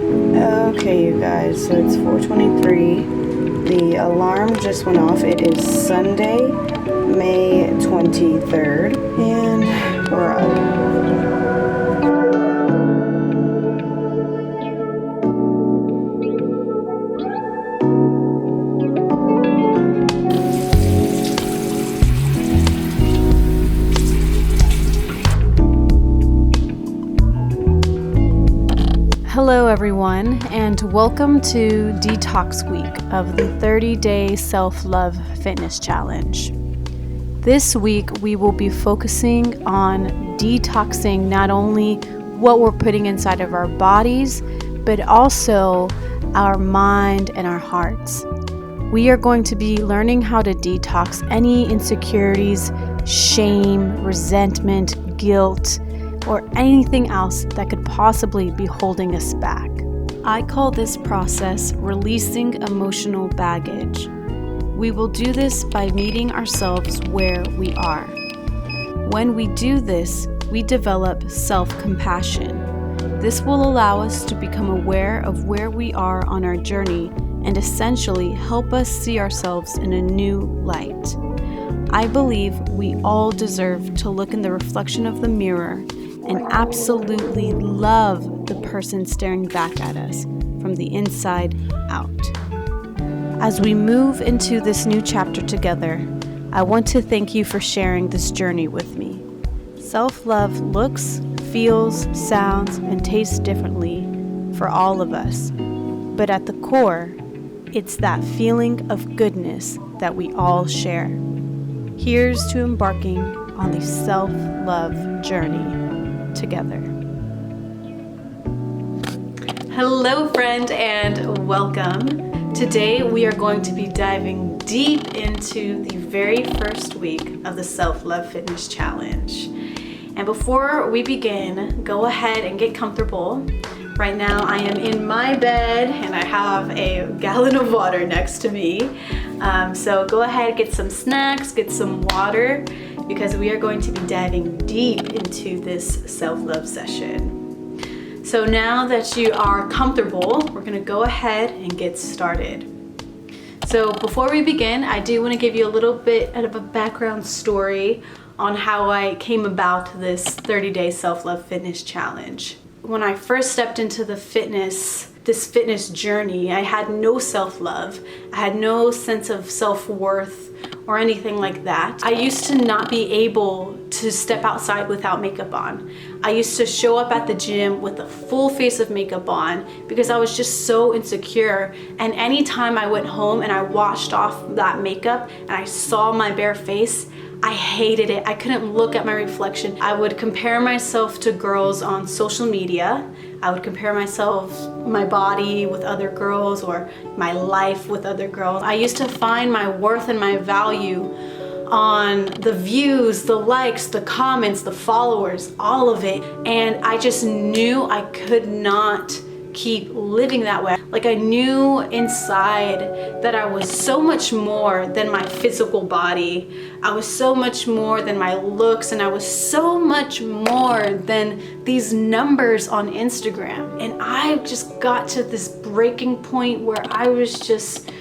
Okay, you guys, so it's 4:23. The alarm just went off. It is Sunday, May 23rd, and we're up. Hello everyone, and welcome to Detox Week of the 30-Day Self-Love Fitness Challenge. This week we will be focusing on detoxing not only what we're putting inside of our bodies, but also our mind and our hearts. We are going to be learning how to detox any insecurities, shame, resentment, guilt, or anything else that could possibly be holding us back. I call this process releasing emotional baggage. We will do this by meeting ourselves where we are. When we do this, we develop self-compassion. This will allow us to become aware of where we are on our journey and essentially help us see ourselves in a new light. I believe we all deserve to look in the reflection of the mirror and absolutely love the person staring back at us from the inside out. As we move into this new chapter together, I want to thank you for sharing this journey with me. Self-love looks, feels, sounds, and tastes differently for all of us, but at the core, it's that feeling of goodness that we all share. Here's to embarking on the self-love journey together. Hello friend and welcome. Today we are going to be diving deep into the very first week of the Self-Love Fitness Challenge. And before we begin, go ahead and get comfortable. Right now I am in my bed and I have a gallon of water next to me. So go ahead, get some snacks, get some water, because we are going to be diving deep into this self-love session. So now that you are comfortable, we're gonna go ahead and get started. So before we begin, I do wanna give you a little bit of a background story on how I came about this 30-day self-love fitness challenge. When I first stepped into this fitness journey, I had no self-love. I had no sense of self-worth or anything like that. I used to not be able to step outside without makeup on. I used to show up at the gym with a full face of makeup on because I was just so insecure. And anytime I went home and I washed off that makeup and I saw my bare face, I hated it. I couldn't look at my reflection. I would compare myself to girls on social media. I would compare my body with other girls or my life with other girls. I used to find my worth and my value on the views, the likes, the comments, the followers, all of it. And I just knew I could not keep living that way. Like I knew inside that I was so much more than my physical body. I was so much more than my looks, and I was so much more than these numbers on Instagram. And I just got to this breaking point where I was just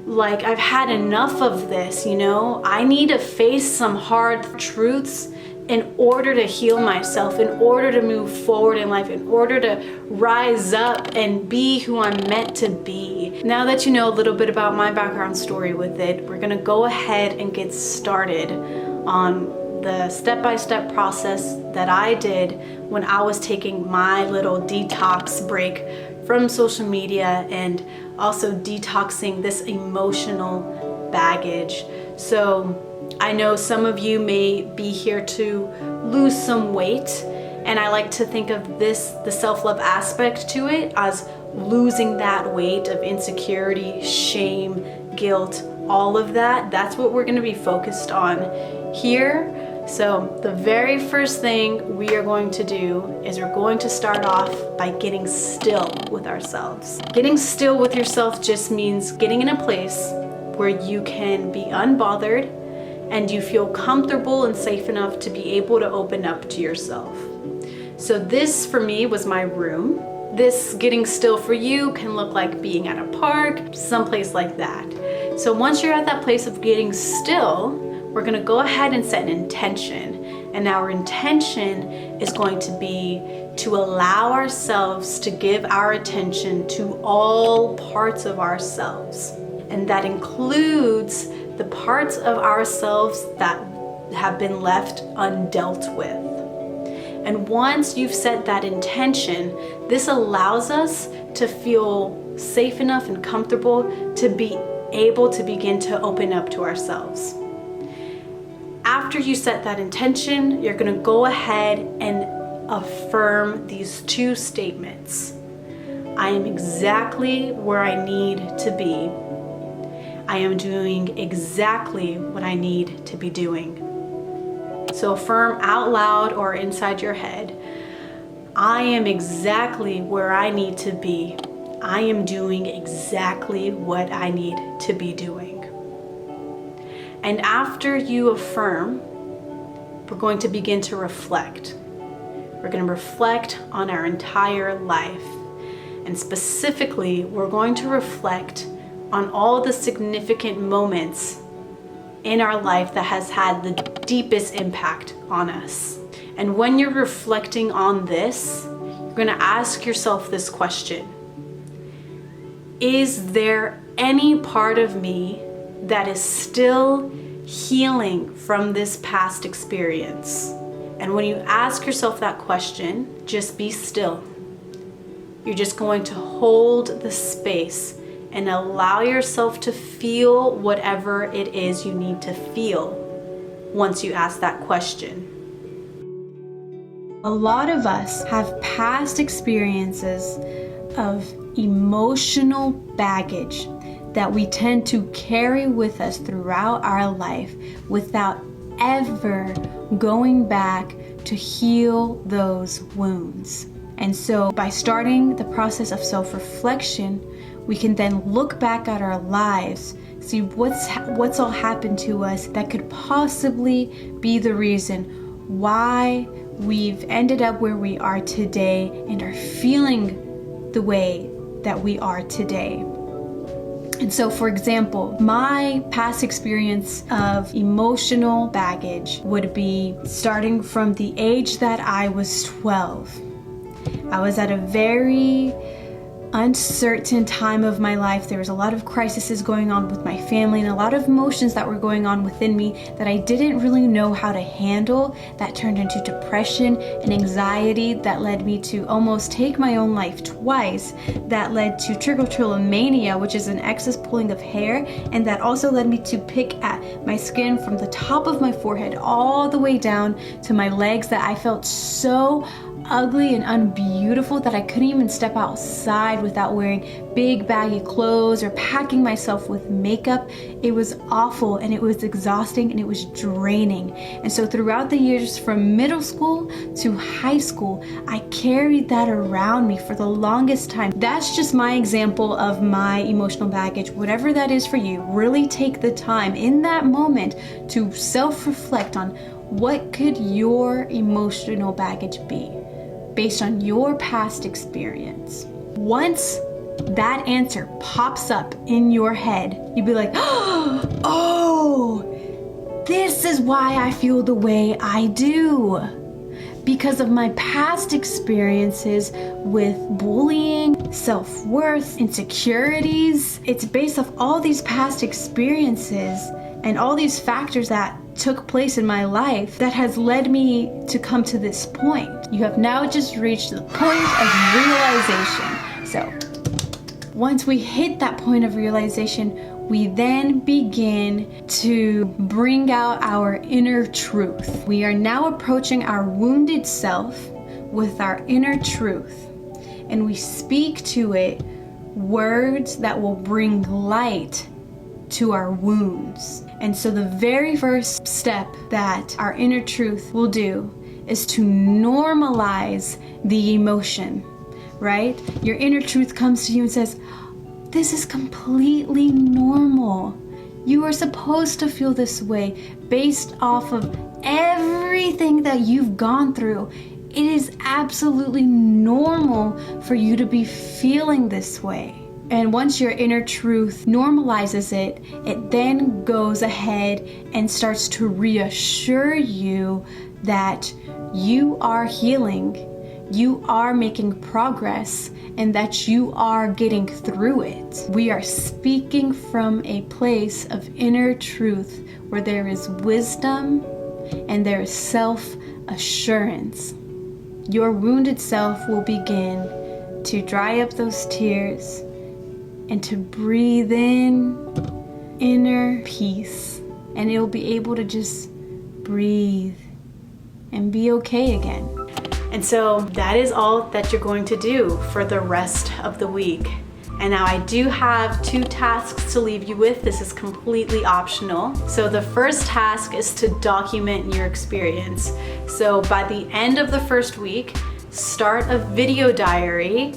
like, I've had enough of this, you know? I need to face some hard truths in order to heal myself, in order to move forward in life, in order to rise up and be who I'm meant to be. Now that you know a little bit about my background story with it, we're gonna go ahead and get started on the step-by-step process that I did when I was taking my little detox break from social media and also detoxing this emotional baggage. So I know some of you may be here to lose some weight, and I like to think of the self-love aspect to it as losing that weight of insecurity, shame, guilt, all of that. That's what we're going to be focused on here. So the very first thing we are going to do is we're going to start off by getting still with ourselves. Getting still with yourself just means getting in a place where you can be unbothered and you feel comfortable and safe enough to be able to open up to yourself. So this for me was my room. This getting still for you can look like being at a park, someplace like that. So once you're at that place of getting still, we're gonna go ahead and set an intention. And our intention is going to be to allow ourselves to give our attention to all parts of ourselves. And that includes the parts of ourselves that have been left undealt with. And once you've set that intention, this allows us to feel safe enough and comfortable to be able to begin to open up to ourselves. After you set that intention, you're going to go ahead and affirm these two statements. I am exactly where I need to be. I am doing exactly what I need to be doing. So affirm out loud or inside your head, I am exactly where I need to be. I am doing exactly what I need to be doing. And after you affirm, we're going to begin to reflect. We're going to reflect on our entire life. And specifically, we're going to reflect on all the significant moments in our life that has had the deepest impact on us. And when you're reflecting on this, you're going to ask yourself this question. Is there any part of me that is still healing from this past experience? And when you ask yourself that question, just be still. You're just going to hold the space and allow yourself to feel whatever it is you need to feel once you ask that question. A lot of us have past experiences of emotional baggage that we tend to carry with us throughout our life without ever going back to heal those wounds. And so by starting the process of self-reflection, we can then look back at our lives, see what's all happened to us that could possibly be the reason why we've ended up where we are today and are feeling the way that we are today. And so, for example, my past experience of emotional baggage would be starting from the age that I was 12. I was at a very uncertain time of my life. There was a lot of crises going on with my family and a lot of emotions that were going on within me that I didn't really know how to handle. That turned into depression and anxiety that led me to almost take my own life twice. That led to trichotillomania, which is an excess pulling of hair, and that also led me to pick at my skin from the top of my forehead all the way down to my legs, that I felt so ugly and unbeautiful that I couldn't even step outside without wearing big baggy clothes or packing myself with makeup. It was awful and it was exhausting and it was draining. And so throughout the years from middle school to high school, I carried that around me for the longest time. That's just my example of my emotional baggage. Whatever that is for you, really take the time in that moment to self-reflect on what could your emotional baggage be based on your past experience. Once that answer pops up in your head, you'd be like, oh, this is why I feel the way I do. Because of my past experiences with bullying, self-worth, insecurities. It's based off all these past experiences and all these factors that took place in my life that has led me to come to this point. You have now just reached the point of realization. So once we hit that point of realization, we then begin to bring out our inner truth. We are now approaching our wounded self with our inner truth, and we speak to it words that will bring light to our wounds. And so the very first step that our inner truth will do is to normalize the emotion, right? Your inner truth comes to you and says, this is completely normal. You are supposed to feel this way based off of everything that you've gone through it is absolutely normal for you to be feeling this way. And once your inner truth normalizes it, it then goes ahead and starts to reassure you that you are healing, you are making progress, and that you are getting through it. We are speaking from a place of inner truth where there is wisdom and there is self-assurance. Your wounded self will begin to dry up those tears and to breathe in inner peace, and it'll be able to just breathe and be okay again. And so that is all that you're going to do for the rest of the week. And now I do have 2 tasks to leave you with. This is completely optional. So the first task is to document your experience. So by the end of the first week, start a video diary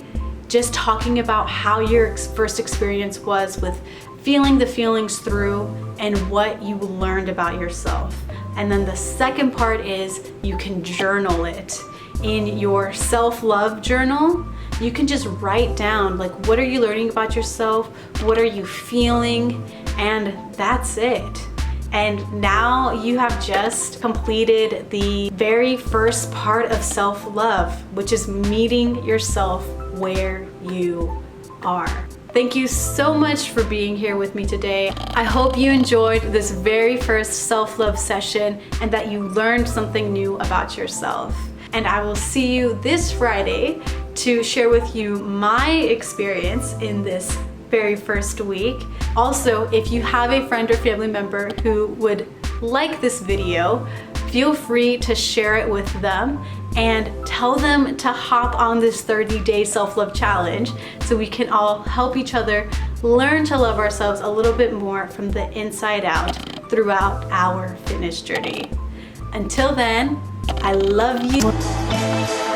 just talking about how your first experience was with feeling the feelings through and what you learned about yourself. And then the second part is you can journal it. In your self-love journal, you can just write down, like, what are you learning about yourself? What are you feeling? And that's it. And now you have just completed the very first part of self-love, which is meeting yourself where you are. Thank you so much for being here with me today. I hope you enjoyed this very first self-love session and that you learned something new about yourself. And I will see you this Friday to share with you my experience in this very first week. Also, if you have a friend or family member who would like this video, feel free to share it with them and tell them to hop on this 30-day self-love challenge so we can all help each other learn to love ourselves a little bit more from the inside out throughout our fitness journey. Until then, I love you.